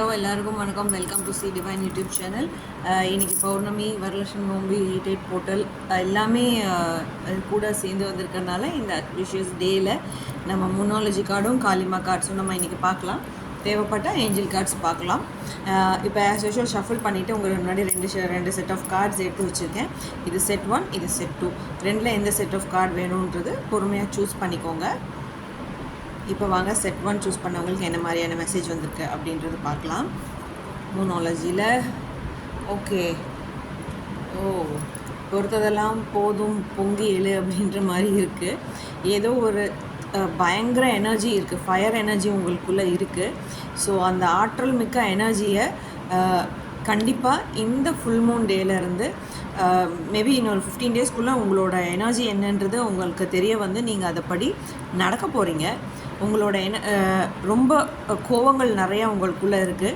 Hello எல்லாருக்கும் வணக்கம். Welcome to C divine YouTube channel. இன்றைக்கி பௌர்ணமி, வரலட்சுமி நோம்பு, 88 போர்ட்டல் எல்லாமே கூட சேர்ந்து வந்திருக்கறனால இந்த அட்விஷியஸ் டேயில் நம்ம மோனாலஜி கார்டும் காளிமா கார்ட்ஸும் நம்ம இன்றைக்கி பார்க்கலாம். தேவைப்பட்ட ஏஞ்சல் கார்ட்ஸ் பார்க்கலாம். இப்போ ஆஸ் யூஷுவல் ஷஃபில் பண்ணிவிட்டு உங்களுக்கு முன்னாடி ரெண்டு செட் ஆஃப் கார்ட்ஸ் எடுத்து வச்சுருக்கேன். இது செட் 1, இது செட் 2. ரெண்டில் எந்த செட் ஆஃப் கார்டு வேணுன்றது பொறுமையாக சூஸ் பண்ணிக்கோங்க. இப்போ வாங்க செட் 1 சூஸ் பண்ணவங்களுக்கு என்ன மாதிரியான மெசேஜ் வந்திருக்கு அப்படின்றது பார்க்கலாம். மோனாலஜியில் ஓகே. பொறுத்ததெல்லாம் போதும் பொங்கி எழு அப்படின்ற மாதிரி இருக்குது. ஏதோ ஒரு பயங்கர எனர்ஜி இருக்குது, ஃபயர் எனர்ஜி உங்களுக்குள்ளே இருக்குது. ஸோ அந்த ஆற்றல் மிக்க எனர்ஜியை கண்டிப்பாக இந்த ஃபுல் மூன் டேலேருந்து மேபி இன்னொரு 15 டேஸ்க்குள்ளே உங்களோட எனர்ஜி என்னன்றது உங்களுக்கு தெரிய வந்து நீங்கள் அதைப்படி நடக்க போகிறீங்க. உங்களோட ரொம்ப கோவங்கள் நிறையா உங்களுக்குள்ளே இருக்குது.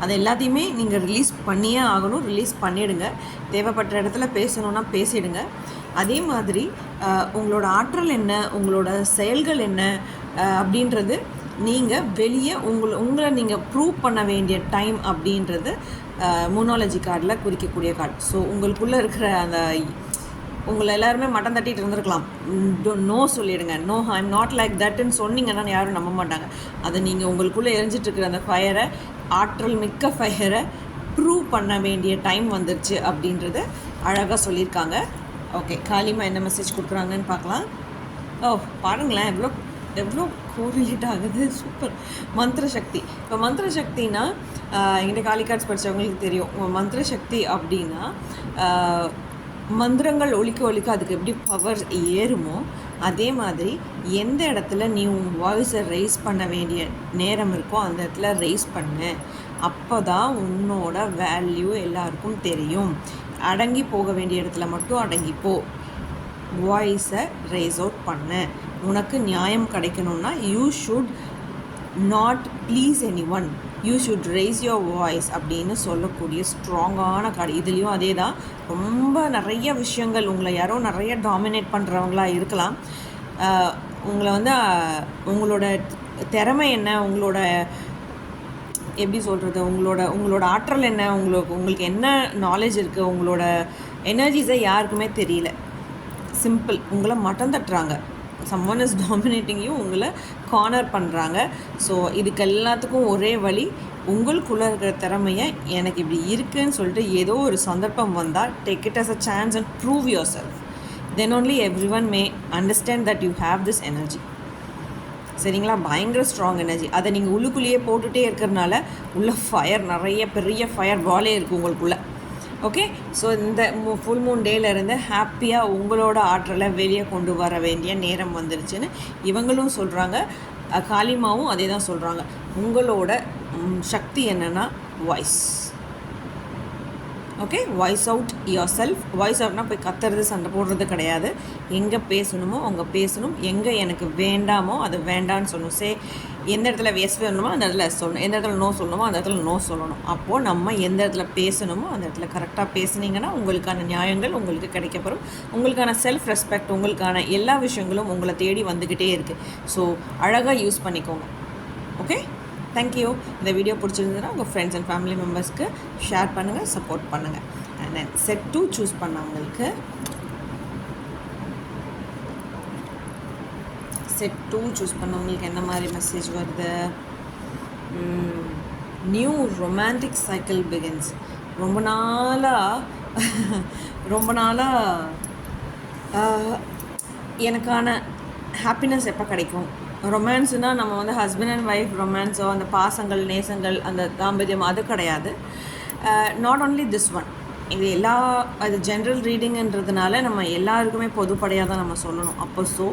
அது எல்லாத்தையுமே நீங்கள் ரிலீஸ் பண்ணியே ஆகணும். ரிலீஸ் பண்ணிவிடுங்க. தேவைப்பட்ட இடத்துல பேசணுன்னா பேசிடுங்க. அதே மாதிரி உங்களோட ஆற்றல் என்ன, உங்களோட செயல்கள் என்ன அப்படின்றது நீங்கள் வெளியே உங்களை நீங்கள் ப்ரூவ் பண்ண வேண்டிய டைம் அப்படின்றது மோனாலஜி கார்டில் குறிக்கக்கூடிய கார்டு. ஸோ உங்களுக்குள்ளே இருக்கிற அந்த உங்களை எல்லாருமே மட்டம் தட்டிகிட்டு இருந்திருக்கலாம். நோ சொல்லிவிடுங்க. No, I am not like தட்ன்னு சொன்னீங்கன்னா யாரும் நம்ப மாட்டாங்க. அதை நீங்கள் உங்களுக்குள்ளே எரிஞ்சிட்ருக்கிற அந்த ஃபயரை, ஆற்றல் மிக்க ஃபயரை ப்ரூவ் பண்ண வேண்டிய டைம் வந்துருச்சு அப்படின்றத அழகாக சொல்லியிருக்காங்க. ஓகே, காளிமா என்ன மெசேஜ் கொடுக்குறாங்கன்னு பார்க்கலாம். பாருங்களேன் எவ்வளோ கோரிலேட் ஆகுது. சூப்பர். மந்திர சக்தி. இப்போ மந்திர சக்தினா என்கிட்ட காளி கார்ட்ஸ் படித்தவங்களுக்கு தெரியும். மந்திர சக்தி அப்படின்னா மந்திரங்கள் ஒலிக்க அதுக்கு எப்படி பவர் ஏறுமோ அதே மாதிரி எந்த இடத்துல நீ உன் வாய்ஸை ரைஸ் பண்ண வேண்டிய நேரம் இருக்கோ அந்த இடத்துல ரைஸ் பண்ணு. அப்போ தான் உன்னோட வேல்யூ எல்லாருக்கும் தெரியும். அடங்கி போக வேண்டிய இடத்துல மட்டும் அடங்கிப்போ. வாய்ஸை ரைஸ் அவுட் பண்ணு. உனக்கு நியாயம் கிடைக்கணும்னா you should not please any one, you should raise your voice அப்படின்னு சொல்லக்கூடிய ஸ்ட்ராங்கான கார்டு. இதுலேயும் அதே தான். ரொம்ப நிறைய விஷயங்கள் உங்களை யாரோ நிறைய டாமினேட் பண்ணுறவங்களா இருக்கலாம். உங்களை வந்து உங்களோட திறமை என்ன, உங்களோட எப்படி சொல்கிறது, உங்களோட ஆற்றல் என்ன, உங்களுக்கு என்ன நாலேஜ் இருக்குது, உங்களோட எனர்ஜிஸை யாருக்குமே தெரியல. சிம்பிள். உங்களை மட்டம் தட்டுறாங்க. someone is dominating you, உங்களை கார்னர் பண்ணுறாங்க. ஸோ இதுக்கு எல்லாத்துக்கும் ஒரே வழி, உங்களுக்குள்ளே இருக்கிற திறமையை எனக்கு இப்படி இருக்குன்னு சொல்லிட்டு ஏதோ ஒரு சந்தர்ப்பம் வந்தால் take it as a chance and prove yourself. Then only everyone may understand that you have this energy. சரிங்களா? பயங்கர ஸ்ட்ராங் எனர்ஜி. அதை நீங்கள் உள்ளுக்குள்ளேயே போட்டுகிட்டே இருக்கிறனால உள்ள ஃபயர், நிறைய பெரிய ஃபயர் பாலே இருக்குது உங்களுக்குள்ளே. ஓகே, ஸோ இந்த ஃபுல் மூன் டேலேருந்து ஹாப்பியாக உங்களோட ஆற்றலை வெளியே கொண்டு வர வேண்டிய நேரம் வந்துருச்சுன்னு இவங்களும் சொல்கிறாங்க. காளிமாவும் அதே தான் சொல்கிறாங்க. உங்களோட சக்தி என்னென்னா voice. Okay, voice out yourself. Voice அவுட்னா போய் கத்துறது, சண்டை போடுறது கிடையாது. எங்கே பேசணுமோ அவங்க பேசணும். எங்கே எனக்கு வேண்டாமோ அது வேண்டான்னு சொல்லணும். எந்த இடத்துல எஸ் வேணுமோ அந்த இடத்துல எஸ் சொல்லணும். எந்த இடத்துல நோ சொல்லணுமோ அந்த இடத்துல நோ சொல்லணும். அப்போது நம்ம எந்த இடத்துல பேசணுமோ அந்த இடத்துல கரெக்டாக பேசுனீங்கன்னா உங்களுக்கான நியாயங்கள் உங்களுக்கு கிடைக்கப்படும். உங்களுக்கான செல்ஃப் ரெஸ்பெக்ட், உங்களுக்கான எல்லா விஷயங்களும் உங்களை தேடி வந்துக்கிட்டே இருக்குது. ஸோ அழகாக யூஸ் பண்ணிக்கோங்க. Okay, thank you. இந்த வீடியோ பிடிச்சிருந்ததுன்னா உங்கள் ஃப்ரெண்ட்ஸ் அண்ட் ஃபேமிலி மெம்பர்ஸ்க்கு ஷேர் பண்ணுங்கள், சப்போர்ட் பண்ணுங்கள். அண்ட் தென் செட் 2 சூஸ் பண்ணவங்களுக்கு செட் 2 சூஸ் பண்ணவங்களுக்கு என்ன மாதிரி மெசேஜ் வருது? New romantic cycle begins. ரொம்ப நாளாக எனக்கான ஹாப்பினஸ் எப்போ கிடைக்கும்? ரொமான்ஸுனால் நம்ம வந்து ஹஸ்பண்ட் அண்ட் ஒய்ஃப் ரொமான்ஸோ, அந்த பாசங்கள், நேசங்கள், அந்த தாம்பத்தியம் அது கிடையாது. Not only this one. இது அது ஜென்ரல் ரீடிங்குன்றதுனால நம்ம எல்லாருக்குமே பொதுப்படையாக தான் நம்ம சொல்லணும். அப்போ ஸோ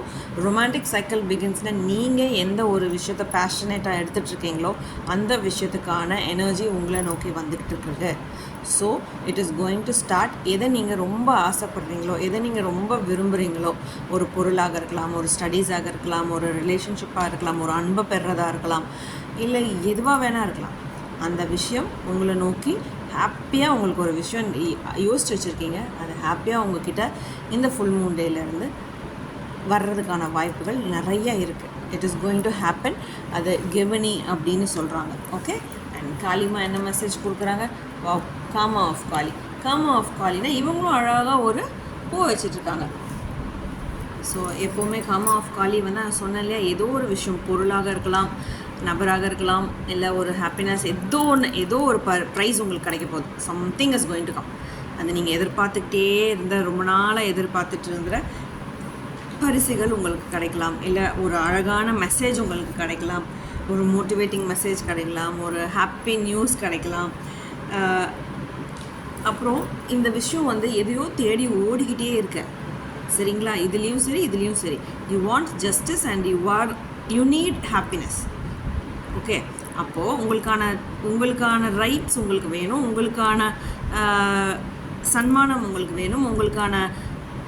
ரொமான்டிக் சைக்கிள் பிகின்ஸில் நீங்கள் எந்த ஒரு விஷயத்தை பேஷனேட்டாக எடுத்துகிட்ருக்கீங்களோ அந்த விஷயத்துக்கான எனர்ஜி உங்களை நோக்கி வந்துக்கிட்டு இருக்குது. So it is going to start. எதை நீங்கள் ரொம்ப ஆசைப்படுறீங்களோ, எதை நீங்கள் ரொம்ப விரும்புகிறீங்களோ, ஒரு பொருளாக இருக்கலாம், ஒரு ஸ்டடீஸாக இருக்கலாம், ஒரு ரிலேஷன்ஷிப்பாக இருக்கலாம், ஒரு அன்பை பெறுறதாக இருக்கலாம், இல்லை எதுவாக வேணால் இருக்கலாம். அந்த விஷயம் உங்களை நோக்கி ஹாப்பியாக உங்களுக்கு ஒரு விஷயம் யோசிச்சு வச்சுருக்கீங்க. அது ஹாப்பியாக உங்ககிட்ட இந்த ஃபுல் மூன் டேலேருந்து வர்றதுக்கான வாய்ப்புகள் நிறைய இருக்குது. It is going to happen. அது கிவனி அப்படின்னு சொல்கிறாங்க. ஓகே, அண்ட் காளிமா என்ன மெசேஜ் கொடுக்குறாங்க, காமா ஆஃப் காளி. காமா ஆஃப் காளினா இவங்களும் அழகாக ஒரு பூ வச்சிட்ருக்காங்க. ஸோ எப்போவுமே காமா ஆஃப் காளி வந்து நான் சொன்னேன் இல்லையா, ஏதோ ஒரு விஷயம், பொருளாக இருக்கலாம், நபராக இருக்கலாம், இல்லை ஒரு ஹாப்பினஸ், ஏதோ ஒரு ப்ரைஸ் உங்களுக்கு கிடைக்க போகுது. Something is going to come. அது நீங்கள் எதிர்பார்த்துக்கிட்டே இருந்த, ரொம்ப நாளாக எதிர்பார்த்துட்டு இருந்த பரிசுகள் உங்களுக்கு கிடைக்கலாம், இல்லை ஒரு அழகான மெசேஜ் உங்களுக்கு கிடைக்கலாம், ஒரு மோட்டிவேட்டிங் மெசேஜ் கிடைக்கலாம், ஒரு ஹாப்பி நியூஸ் கிடைக்கலாம். அப்புறம் இந்த விஷயம் வந்து எதையோ தேடி ஓடிக்கிட்டே இருக்க, சரிங்களா? இதுலேயும் சரி you want justice and you need happiness. Okay, அப்போது உங்களுக்கான ரைட்ஸ் உங்களுக்கு வேணும், உங்களுக்கான சன்மானம் உங்களுக்கு வேணும், உங்களுக்கான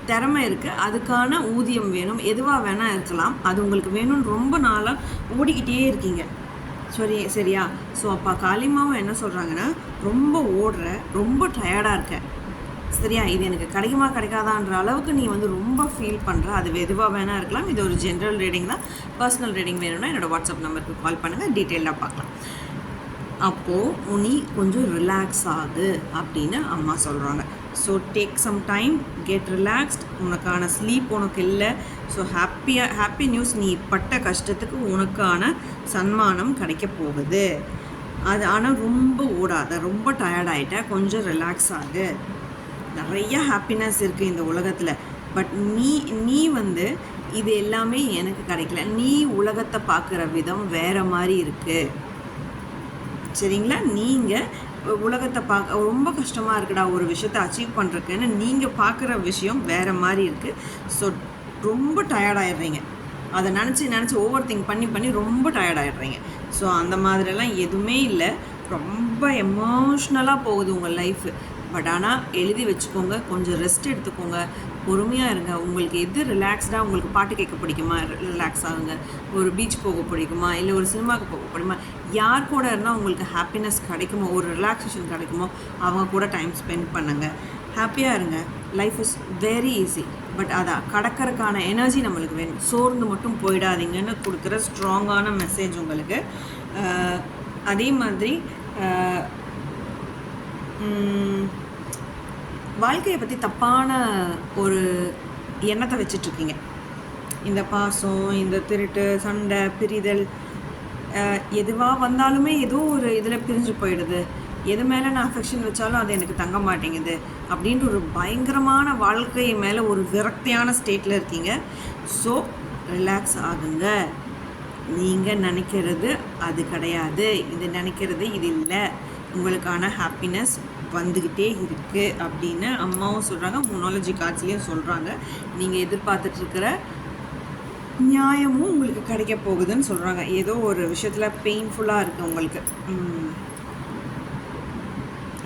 திறமை இருக்குது, அதுக்கான ஊதியம் வேணும், எதுவாக வேணால் இருக்கலாம். அது உங்களுக்கு வேணும்னு ரொம்ப நாளாக ஓடிக்கிட்டே இருக்கீங்க, சரியா? ஸோ அப்போ காளிமாவும் என்ன சொல்கிறாங்கன்னா, ரொம்ப ஓடுற, ரொம்ப டயர்டாக இருக்க, சரியா? இது எனக்கு கிடைக்குமா கிடைக்காதான்ற அளவுக்கு நீ வந்து ரொம்ப ஃபீல் பண்ணுற. அது எதுவாக வேணால் இருக்கலாம். இது ஒரு ஜென்ரல் ரீடிங் தான். பர்சனல் ரீடிங் வேணும்னா என்னோடய வாட்ஸ்அப் நம்பருக்கு கால் பண்ணுங்கள், டீட்டெயிலாக பார்க்கலாம். அப்போது நீ கொஞ்சம் ரிலாக்ஸ் ஆகு அப்படின்னு அம்மா சொல்கிறாங்க. So take some time, get relaxed. உனக்கான ஸ்லீப் உனக்கு இல்லை. ஸோ ஹாப்பி நியூஸ், நீ பட்ட கஷ்டத்துக்கு உனக்கான சன்மானம் கிடைக்க போகுது. அது ஆனால் ரொம்ப ஓடாத, ரொம்ப டயர்டாயிட்ட, கொஞ்சம் ரிலாக்ஸ் ஆகு. நிறைய ஹாப்பினஸ் இருக்குது இந்த உலகத்தில். பட் நீ வந்து இது எல்லாமே எனக்கு கிடைக்கல. நீ உலகத்தை பார்க்குற விதம் வேறு மாதிரி இருக்குது, சரிங்களா? நீங்கள் உலகத்தை ரொம்ப கஷ்டமாக இருக்குடா ஒரு விஷயத்தை அச்சீவ் பண்ணுறதுக்குன்னு நீங்கள் பார்க்குற விஷயம் வேறு மாதிரி இருக்குது. ஸோ ரொம்ப டயர்டாயிடுறீங்க. அதை நினச்சி ஓவர் திங்க் பண்ணி ரொம்ப டயர்டாயிடுறீங்க. ஸோ அந்த மாதிரிலாம் எதுவுமே இல்லை. ரொம்ப எமோஷ்னலாக போகுது உங்கள் லைஃபு. பட் ஆனால் எழுதி வச்சுக்கோங்க, கொஞ்சம் ரெஸ்ட் எடுத்துக்கோங்க, பொறுமையாக இருங்க. உங்களுக்கு எது ரிலாக்ஸ்டாக, உங்களுக்கு பாட்டு கேட்க பிடிக்குமா, ரிலாக்ஸ் ஆகுங்க. ஒரு பீச் போக பிடிக்குமா, இல்லை ஒரு சினிமாவுக்கு போக பிடிக்குமா, யார் கூட இருந்தால் உங்களுக்கு ஹாப்பினஸ் கிடைக்குமோ, ஒரு ரிலாக்ஸேஷன் கிடைக்குமோ அவங்க கூட டைம் ஸ்பெண்ட் பண்ணுங்கள். ஹாப்பியாக இருங்க. Life is very easy. But அதை கடக்கிறதுக்கான எனர்ஜி நம்மளுக்கு வேணும். சோர்ந்து மட்டும் போயிடாதீங்கன்னு கொடுக்குற ஸ்ட்ராங்கான மெசேஜ் உங்களுக்கு. அதே மாதிரி வாழ்க்கையை பற்றி தப்பான ஒரு எண்ணத்தை வச்சிட்ருக்கீங்க. இந்த பாசம், இந்த திருட்டு, சண்டை, பிரிதல், எதுவாக வந்தாலுமே ஏதோ ஒரு இதில் பிரிஞ்சு போயிடுது, எது மேலே நான் அஃபெக்ஷன் வச்சாலும் அது எனக்கு தங்க மாட்டேங்குது அப்படின்ற ஒரு பயங்கரமான வாழ்க்கை மேலே ஒரு விரக்தியான ஸ்டேட்டில் இருக்கீங்க. ஸோ ரிலாக்ஸ் ஆகுங்க. நீங்கள் நினைக்கிறது அது கிடையாது, இது நினைக்கிறது இது இல்லை. உங்களுக்கான ஹாப்பினஸ் வந்துக்கிட்டே இருக்குது அப்படின்னு அம்மாவும் சொல்கிறாங்க, மோனாலஜி கார்ட்ஸ்லேயும் சொல்கிறாங்க. நீங்கள் எதிர்பார்த்துட்ருக்கிற நியாயமும் உங்களுக்கு கிடைக்க போகுதுன்னு சொல்கிறாங்க. ஏதோ ஒரு விஷயத்தில் பெயின்ஃபுல்லாக இருக்குது உங்களுக்கு.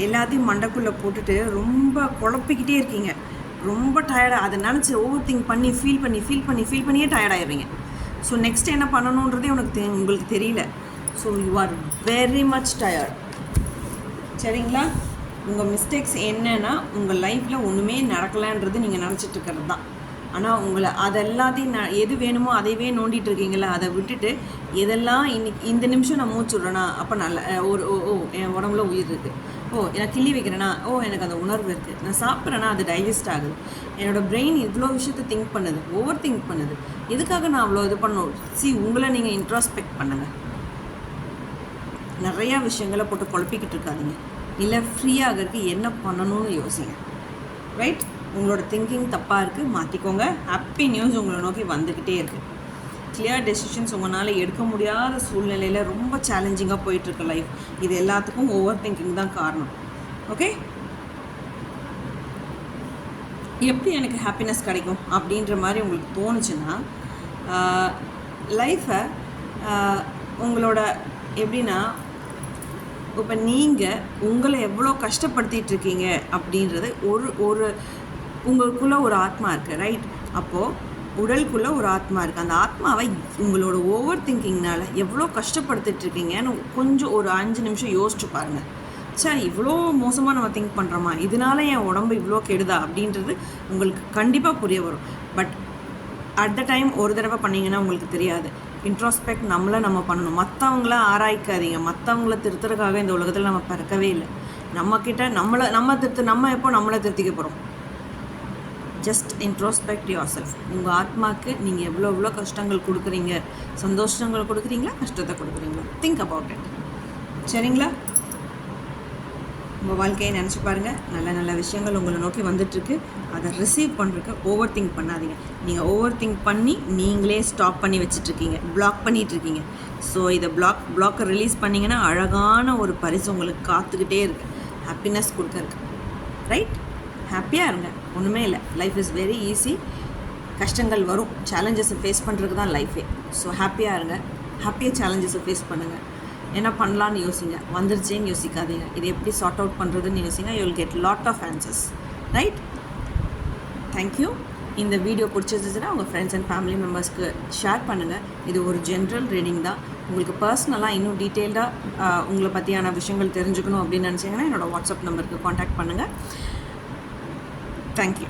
எல்லாத்தையும் மண்டைக்குள்ளே போட்டுட்டு ரொம்ப குழப்பிக்கிட்டே இருக்கீங்க, ரொம்ப டயர்டாக. அதை நினச்சி ஓவர் திங்க் பண்ணி ஃபீல் பண்ணியே டயர்டாகிடுறீங்க. ஸோ நெக்ஸ்ட் என்ன பண்ணணுன்றதே உங்களுக்கு தெரியல. So you are very much tired, சரிங்களா? உங்கள் மிஸ்டேக்ஸ் என்னென்னா, உங்கள் லைஃப்பில் ஒன்றுமே நடக்கலைன்றது நீங்கள் நினச்சிட்டு இருக்கிறது தான். ஆனால் அது எல்லாத்தையும் எது வேணுமோ அதைவே நோண்டிகிட்டு இருக்கீங்களா, அதை விட்டுட்டு எதெல்லாம் இன்னைக்கு இந்த நிமிஷம் நான் மூச்சு விட்றேன்னா அப்போ நல்ல என் உடம்புல உயிர் இருக்குது, நான் கிள்ளி வைக்கிறேன்னா எனக்கு அந்த உணர்வு இருக்குது, நான் சாப்பிட்றேன்னா அது டைஜஸ்ட் ஆகுது, என்னோடய பிரெயின் இவ்வளோ விஷயத்தை திங்க் பண்ணுது, ஓவர் திங்க் பண்ணுது, எதுக்காக நான் அவ்வளோ இது பண்ணணும்? உங்களை நீங்கள் இன்ட்ராஸ்பெக்ட் பண்ணுங்கள். நிறையா விஷயங்களை போட்டு குழப்பிக்கிட்டு இருக்காதிங்க. இல்லை ஃப்ரீயாகிறதுக்கு என்ன பண்ணணும்னு யோசிங்க, ரைட்? உங்களோட திங்கிங் தப்பாக இருக்குது, மாற்றிக்கோங்க. ஹாப்பி நியூஸ் உங்களை நோக்கி வந்துக்கிட்டே இருக்குது. கிளியர் டெசிஷன்ஸ் உங்களால் எடுக்க முடியாத சூழ்நிலையில் ரொம்ப சேலஞ்சிங்காக போயிட்டுருக்கு லைஃப். இது எல்லாத்துக்கும் ஓவர் திங்கிங் தான் காரணம். ஓகே, எப்படி எனக்கு ஹாப்பினஸ் கிடைக்கும் அப்படின்ற மாதிரி உங்களுக்கு தோணுச்சுன்னா, லைஃப்பை உங்களோட எப்படின்னா, இப்போ நீங்கள் உங்களை எவ்வளோ கஷ்டப்படுத்திகிட்டு இருக்கீங்க அப்படின்றது ஒரு உங்களுக்குள்ளே ஒரு ஆத்மா இருக்குது, ரைட்? அப்போது உடலுக்குள்ளே ஒரு ஆத்மா இருக்குது. அந்த ஆத்மாவை உங்களோட ஓவர் திங்கிங்னால் எவ்வளோ கஷ்டப்படுத்திட்டு இருக்கீங்கன்னு கொஞ்சம் ஒரு 5 நிமிஷம் யோசிச்சு பாருங்கள். சார், இவ்வளோ மோசமாக நம்ம திங்க் பண்ணுறோமா, இதனால என் உடம்பு இவ்வளோ கெடுதா அப்படின்றது உங்களுக்கு கண்டிப்பாக புரிய வரும். பட் அட் த டைம் ஒரு தடவை பண்ணிங்கன்னா உங்களுக்கு தெரியாது. இன்ட்ராஸ்பெக்ட் நம்மளை நம்ம பண்ணணும். மற்றவங்கள ஆராய்க்காதீங்க. மற்றவங்கள திருத்துறதுக்காக இந்த உலகத்தில் நம்ம பிறக்கவே இல்லை. நம்மக்கிட்ட நம்ம எப்போ நம்மளை திருத்திக்க போகிறோம்? Just introspect your self. உங்கள் ஆத்மாவுக்கு நீங்கள் எவ்வளோ கஷ்டங்கள் கொடுக்குறீங்க, சந்தோஷங்கள் கொடுக்குறீங்களா, கஷ்டத்தை கொடுக்குறீங்களா? Think about it. சரிங்களா? உங்கள் வாழ்க்கையை நினச்சி பாருங்கள். நல்ல விஷயங்கள் உங்களை நோக்கி வந்துட்டுருக்கு. அதை ரிசீவ் பண்ணுறதுக்கு ஓவர் திங்க் பண்ணாதீங்க. நீங்கள் ஓவர் திங்க் பண்ணி நீங்களே ஸ்டாப் பண்ணி வச்சிட்ருக்கீங்க, பிளாக் பண்ணிகிட்ருக்கீங்க. ஸோ இதை பிளாக்கை ரிலீஸ் பண்ணிங்கன்னா அழகான ஒரு பரிசு உங்களுக்கு காத்துக்கிட்டே இருக்குது, ஹாப்பினஸ் கொடுக்கறதுக்கு. ரைட்? ஹாப்பியாக இருங்க. ஒன்றுமே இல்லை. Life is very easy. கஷ்டங்கள் வரும், சேலஞ்சஸை ஃபேஸ் பண்ணுறதுக்கு தான் லைஃபே. ஸோ ஹாப்பியாக இருங்க. ஹாப்பியாக சேலஞ்சஸை ஃபேஸ் பண்ணுங்கள். என்ன பண்ணலான்னு யோசிங்க, வந்துருச்சேன்னு யோசிக்காதீங்க. இது எப்படி சார்ட் அவுட் பண்ணுறதுன்னு யோசிங்க. You will get lot of answers. Right? Thank you. இந்த வீடியோ பிடிச்சிருந்துச்சுன்னா உங்கள் ஃப்ரெண்ட்ஸ் அண்ட் ஃபேமிலி மெம்பர்ஸ்க்கு ஷேர் பண்ணுங்கள். இது ஒரு ஜென்ரல் ரீடிங் தான். உங்களுக்கு பர்சனலாக இன்னும் டீட்டெயில்டாக உங்களை பற்றியான விஷயங்கள் தெரிஞ்சுக்கணும் அப்படின்னு நினச்சிங்கன்னா என்னோடய வாட்ஸ்அப் நம்பருக்கு காண்டாக்ட் பண்ணுங்கள். தேங்க்யூ.